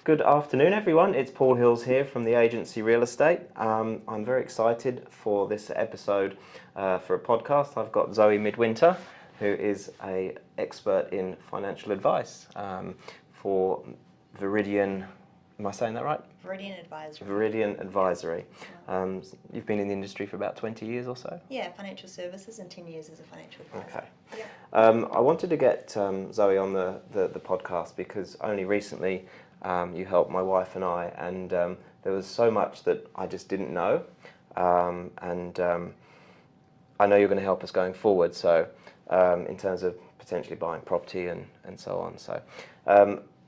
Good afternoon, everyone. It's Paul Hills here from the agency Real Estate. I'm very excited for this episode for a podcast. I've got Zoe Midwinter, who is an expert in financial advice for Viridian. Am I saying that right? Viridian Advisory. Viridian Advisory. You've been in the industry for about 20 years or so? Yeah, financial services and 10 years as a financial advisor. Okay. Yep. I wanted to get Zoe on the podcast because only recently you helped my wife and I, and there was so much that I just didn't know, and I know you're going to help us going forward, so in terms of potentially buying property and so on. So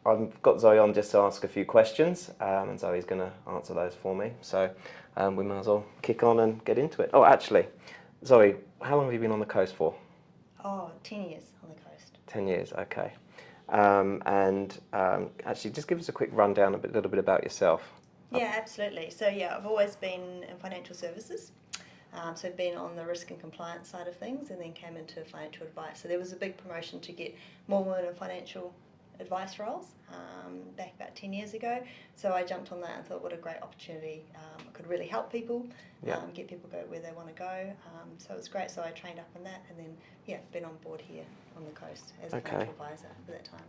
I've got Zoe on just to ask a few questions, and Zoe's going to answer those for me. So we might as well kick on and get into it. Oh, actually, Zoe, how long have you been on the coast for? 10 years on the coast. 10 years, okay. Actually, just give us a quick rundown, a little bit about yourself. Yeah, absolutely. So I've always been in financial services. So I've been on the risk and compliance side of things, and then came into financial advice. So there was a big promotion to get more women in financial advice roles back about 10 years ago. So I jumped on that and thought, what a great opportunity. I could really help people, get people go where they want to go. So it was great. So I trained up on that, and then been on board here on the coast as a financial advisor for that time.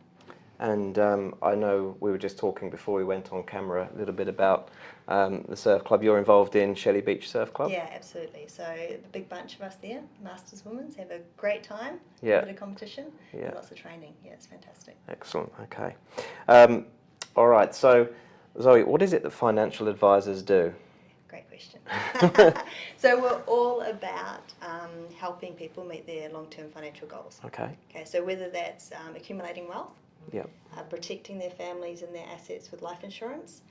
And I know we were just talking before we went on camera a little bit about the surf club you're involved in, Shelley Beach Surf Club. Yeah, absolutely. So a big bunch of us there, Masters Women's, have a great time, Yeah. a bit of competition, and lots of training. Yeah, it's fantastic. Excellent, okay. All right, so Zoe, what is it that financial advisors do? Great question. So we're all about helping people meet their long-term financial goals. Okay. Okay, so whether that's accumulating wealth, Yep. Protecting their families and their assets with life insurance,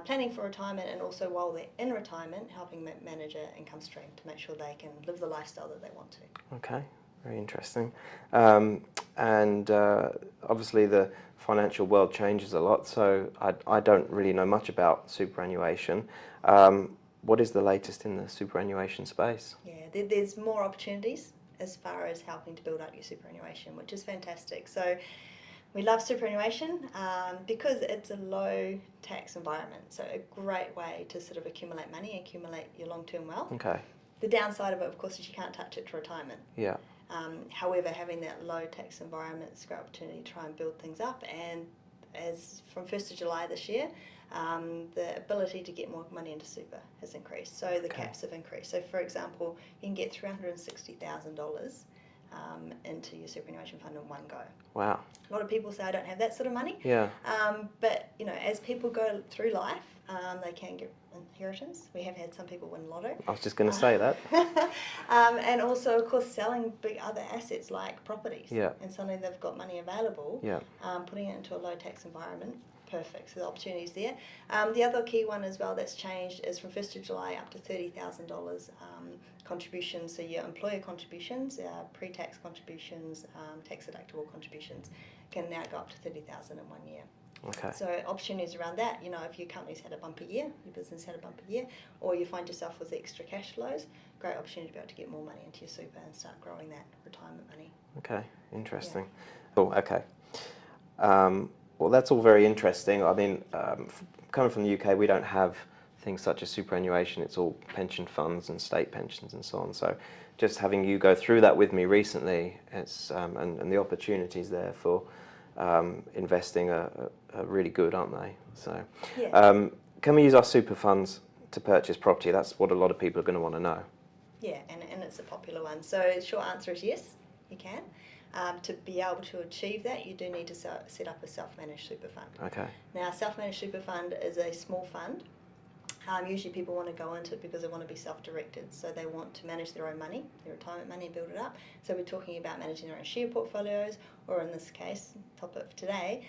planning for retirement, and also while they're in retirement, helping manage an income stream to make sure they can live the lifestyle that they want to. Okay, very interesting. Obviously the financial world changes a lot, so I don't really know much about superannuation. What is the latest in the superannuation space? Yeah, there's more opportunities as far as helping to build up your superannuation, which is fantastic. So we love superannuation because it's a low tax environment, so a great way to sort of accumulate money, accumulate your long-term wealth. Okay. The downside of it, of course, is you can't touch it to retirement. Yeah. However, having that low tax environment is a great opportunity to try and build things up, and as from 1st of July this year, the ability to get more money into super has increased, so the caps have increased. So for example, you can get $360,000 into your superannuation fund in one go. Wow. A lot of people say I don't have that sort of money. Yeah. But as people go through life, they can get inheritance. We have had some people win lotto. I was just going to say that. And also, of course, selling big other assets like properties. Yeah. And suddenly they've got money available. Yeah. Putting it into a low tax environment. Perfect. So the opportunity's there. The other key one as well that's changed is from 1st of July up to $30,000 contributions. So your employer contributions, pre-tax contributions, tax deductible contributions can now go up to $30,000 in 1 year. Okay. So opportunities around that, if your company's had a bumper year, your business had a bumper year, or you find yourself with extra cash flows, great opportunity to be able to get more money into your super and start growing that retirement money. Okay, interesting. Yeah. Cool, okay. Well, that's all very interesting. I mean, coming from the UK, we don't have things such as superannuation. It's all pension funds and state pensions and so on. So just having you go through that with me recently, it's and the opportunities there for investing are really good, aren't they? So can we use our super funds to purchase property? That's what a lot of people are going to want to know. Yeah, and it's a popular one. So the short answer is yes, you can. To be able to achieve that, you do need to set up a self-managed super fund. Okay. Now, a self-managed super fund is a small fund. Usually people want to go into it because they want to be self-directed, so they want to manage their own money, their retirement money, and build it up. So we're talking about managing their own share portfolios, or in this case, topic for today,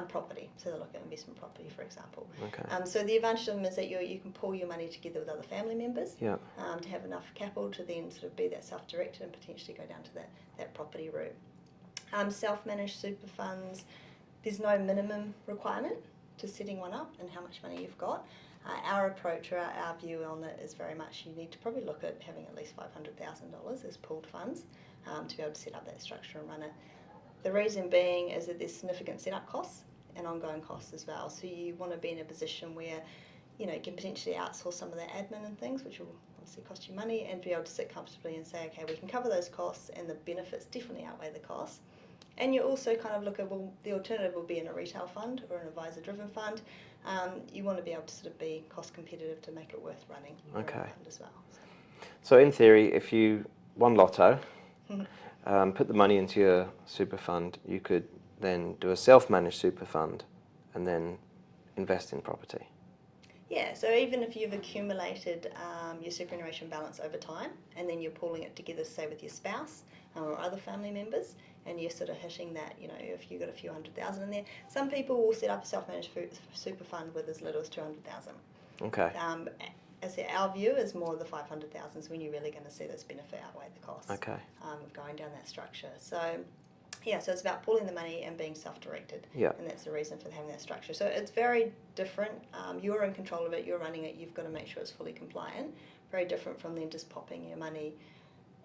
property. So they look at investment property, for example. Okay. So the advantage of them is that you can pool your money together with other family members to have enough capital to then sort of be that self-directed and potentially go down to that property route. Self-managed super funds, there's no minimum requirement to setting one up and how much money you've got. Our approach or our view on it is very much you need to probably look at having at least $500,000 as pooled funds to be able to set up that structure and run it. The reason being is that there's significant setup costs and ongoing costs as well. So you want to be in a position where, you know, you can potentially outsource some of that admin and things, which will obviously cost you money, and be able to sit comfortably and say, okay, we can cover those costs, and the benefits definitely outweigh the costs. And you also kind of look at, well, the alternative will be in a retail fund or an advisor-driven fund. You want to be able to sort of be cost competitive to make it worth running your own fund as well. So in theory, if you won lotto, put the money into your super fund, you could then do a self-managed super fund and then invest in property. Yeah, so even if you've accumulated your superannuation balance over time, and then you're pooling it together, say with your spouse or other family members, and you're sort of hitting that, you know, if you've got a few $100,000 in there, some people will set up a self-managed super fund with as little as $200,000. Okay. As I said, our view is more the 500,000 is when you're really going to see this benefit outweigh the costs. Okay. Of going down that structure. So, yeah, so it's about pooling the money and being self-directed. Yeah. And that's the reason for having that structure. So it's very different. You're in control of it. You're running it. You've got to make sure it's fully compliant. Very different from then just popping your money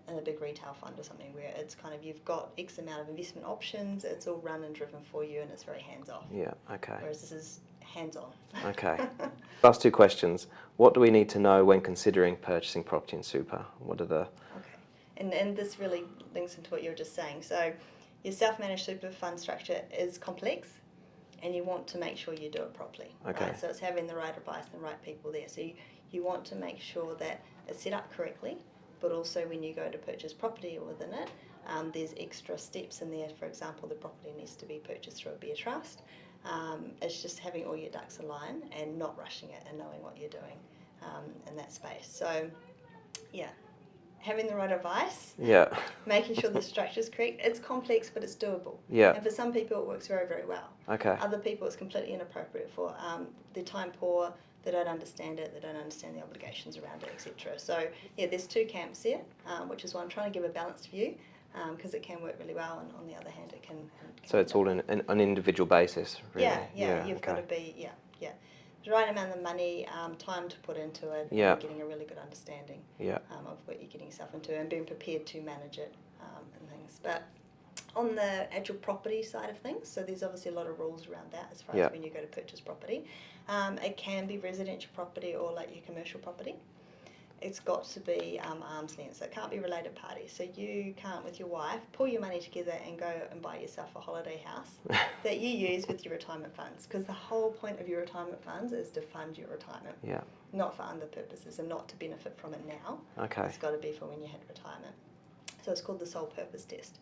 in a big retail fund or something where it's kind of, you've got X amount of investment options. It's all run and driven for you, and it's very hands-off. Yeah, okay. Whereas this is hands-on. Okay. Last two questions. What do we need to know when considering purchasing property in super? What are the... Okay. And this really links into what you were just saying. So your self-managed super fund structure is complex, and you want to make sure you do it properly. Okay. Right? So it's having the right advice and the right people there. So you want to make sure that it's set up correctly, but also when you go to purchase property within it, there's extra steps in there. For example, the property needs to be purchased through a bare trust. It's just having all your ducks aligned and not rushing it and knowing what you're doing in that space. So, yeah, having the right advice, making sure the structure's correct. It's complex, but it's doable. Yeah. And for some people, it works very, very well. Okay. Other people, it's completely inappropriate for. They're time poor. They don't understand it. They don't understand the obligations around it, etc. So, yeah, there's two camps here, which is why I'm trying to give a balanced view, because it can work really well, and on the other hand, it can so it's all an individual basis, really? Yeah, you've got to be, the right amount of money, time to put into it, and getting a really good understanding of what you're getting yourself into, and being prepared to manage it and things. But on the actual property side of things, so there's obviously a lot of rules around that as far as when you go to purchase property. It can be residential property or like your commercial property. It's got to be arm's length, so it can't be related parties. So you can't, with your wife, pull your money together and go and buy yourself a holiday house that you use with your retirement funds, because the whole point of your retirement funds is to fund your retirement, not for other purposes and not to benefit from it now. Okay. It's got to be for when you hit retirement. So it's called the sole purpose test.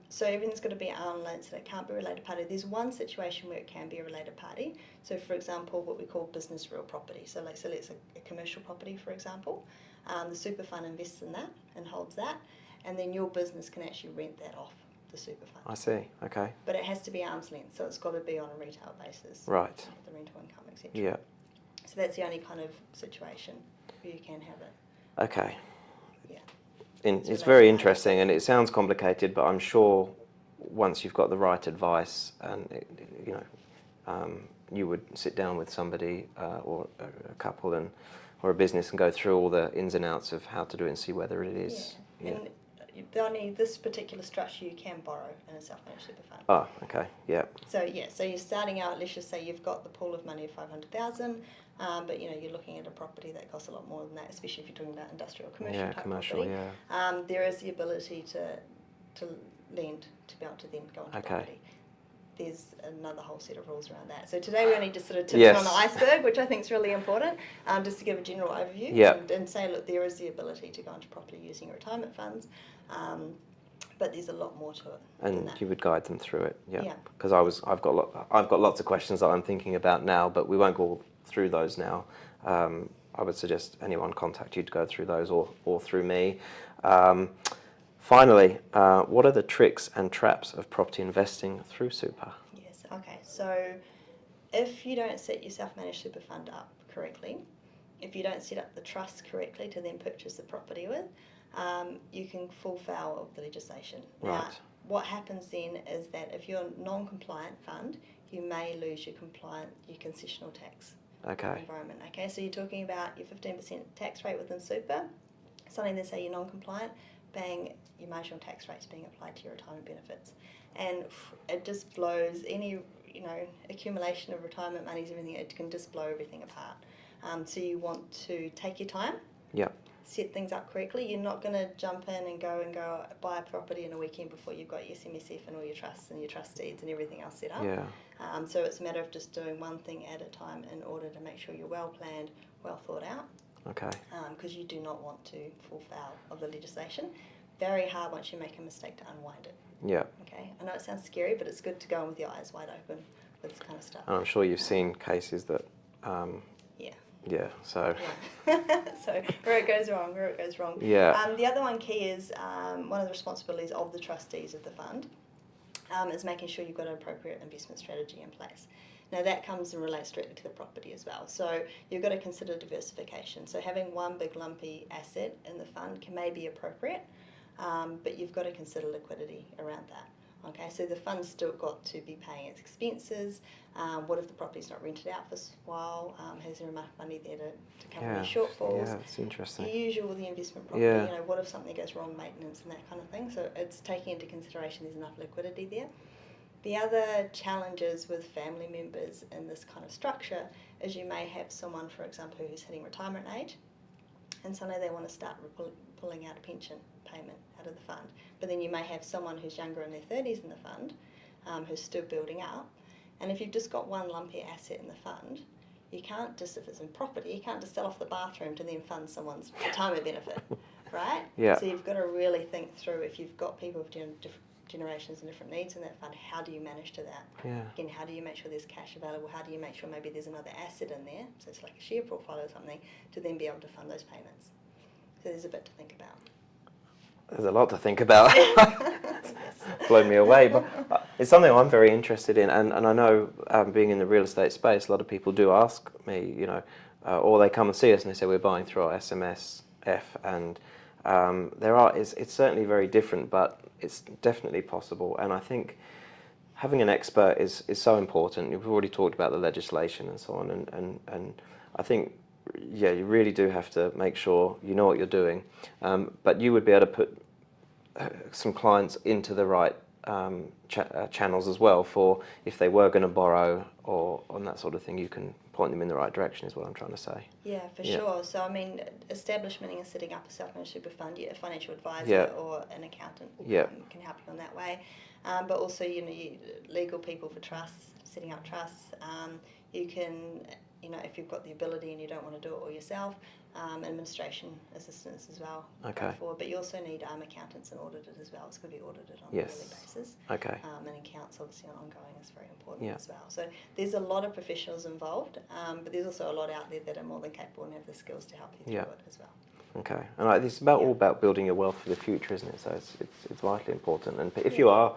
So everything's got to be arm's length, so it can't be a related party. There's one situation where it can be a related party. So, for example, what we call business real property. So let's say a commercial property, for example. The super fund invests in that and holds that, and then your business can actually rent that off the super fund. I see. Okay. But it has to be arm's length, so it's got to be on a retail basis. Right. The rental income, etc. Yeah. So that's the only kind of situation where you can have it. Okay. Yeah. It's very interesting, and it sounds complicated, but I'm sure once you've got the right advice, and you would sit down with somebody or a couple or a business and go through all the ins and outs of how to do it and see whether it is. Yeah. And only this particular structure you can borrow in a self-managed super fund. Oh, okay, yeah. So you're starting out. Let's just say you've got the pool of money of 500,000, but you're looking at a property that costs a lot more than that, especially if you're talking about industrial or commercial type property. There is the ability to lend to be able to then go into property. There's another whole set of rules around that. So today we only just sort of tipped on the iceberg, which I think is really important, just to give a general overview and say, look, there is the ability to go into property using retirement funds, but there's a lot more to it. And you would guide them through it, because I've got lots of questions that I'm thinking about now, but we won't go through those now. I would suggest anyone contact you to go through those, or through me. Finally, what are the tricks and traps of property investing through super? Yes, okay. So if you don't set your self-managed super fund up correctly, if you don't set up the trust correctly to then purchase the property with, you can fall foul of the legislation. Right. Now, what happens then is that if you're a non-compliant fund, you may lose your concessional tax environment. Okay, so you're talking about your 15% tax rate within super. Suddenly they say you're non-compliant, bang, your marginal tax rate's being applied to your retirement benefits, and it just blows any accumulation of retirement monies, everything, it can just blow everything apart. So you want to take your time. Yeah. Set things up correctly. You're not going to jump in and go buy a property in a weekend before you've got your SMSF and all your trusts and your trust deeds and everything else set up. Yeah. So it's a matter of just doing one thing at a time in order to make sure you're well planned, well thought out. Okay. Because you do not want to fall foul of the legislation. Very hard once you make a mistake to unwind it. Yeah. Okay. I know it sounds scary, but it's good to go in with your eyes wide open with this kind of stuff. And I'm sure you've seen cases that. Yeah. Yeah. So. Yeah. So where it goes wrong. Yeah. The other one key is one of the responsibilities of the trustees of the fund is making sure you've got an appropriate investment strategy in place. Now that comes and relates directly to the property as well. So you've got to consider diversification. So having one big lumpy asset in the fund may be appropriate, but you've got to consider liquidity around that. Okay, so the fund's still got to be paying its expenses. What if the property's not rented out for a while? Has there enough money there to cover any shortfalls? Yeah, it's interesting. The usual with the investment property, Yeah. what if something goes wrong, maintenance and that kind of thing. So it's taking into consideration there's enough liquidity there. The other challenges with family members in this kind of structure is you may have someone, for example, who's hitting retirement age, and suddenly they want to start pulling out a pension payment out of the fund. But then you may have someone who's younger in their 30s in the fund, who's still building up. And if you've just got one lumpy asset in the fund, you can't just, if it's in property, you can't just sell off the bathroom to then fund someone's retirement benefit, right? Yeah. So you've got to really think through, if you've got people of different generations and different needs in that fund, how do you manage to that? Yeah. Again, how do you make sure there's cash available? How do you make sure maybe there's another asset in there, so it's like a share portfolio or something, to then be able to fund those payments? So there's a bit to think about. There's a lot to think about. Blown me away, but it's something I'm very interested in, and I know being in the real estate space, a lot of people do ask me, or they come and see us and they say we're buying through our SMSF, and it's certainly very different, but it's definitely possible, and I think having an expert is so important. We've already talked about the legislation and so on, and I think, yeah, you really do have to make sure you know what you're doing, but you would be able to put some clients into the right channels as well, for if they were going to borrow or on that sort of thing, you can point them in the right direction, is what I'm trying to say. Yeah, for sure. So I mean, establishment and setting up a self-managed super fund, a financial advisor or an accountant can help you on that way. But also, legal people for trusts, setting up trusts. You can, if you've got the ability and you don't want to do it all yourself, administration assistance as well. Okay. But you also need accountants and auditors as well. It's going to be audited on a yearly basis. Okay. And accounts, obviously, on ongoing is very important as well. So there's a lot of professionals involved, but there's also a lot out there that are more than capable and have the skills to help you through it as well. Okay, and it's all about building your wealth for the future, isn't it? So it's vitally important. And if you are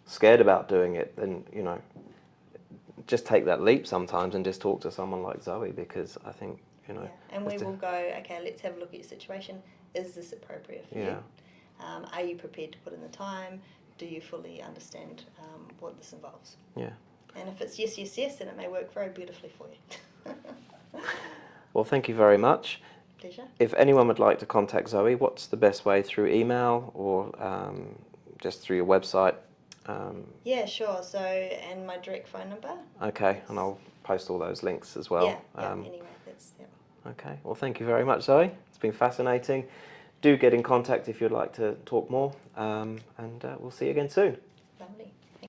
scared about doing it, then just take that leap sometimes and just talk to someone like Zoe, because I think And we will go, okay, let's have a look at your situation. Is this appropriate for you? Are you prepared to put in the time? Do you fully understand what this involves? Yeah. And if it's yes, then it may work very beautifully for you. Well, thank you very much. Pleasure. If anyone would like to contact Zoe, what's the best way? Through email or just through your website? Yeah, sure. So, and my direct phone number. Okay, and I'll post all those links as well. Anyway, that's Okay, well, thank you very much, Zoe. It's been fascinating. Do get in contact if you'd like to talk more, and we'll see you again soon. Lovely.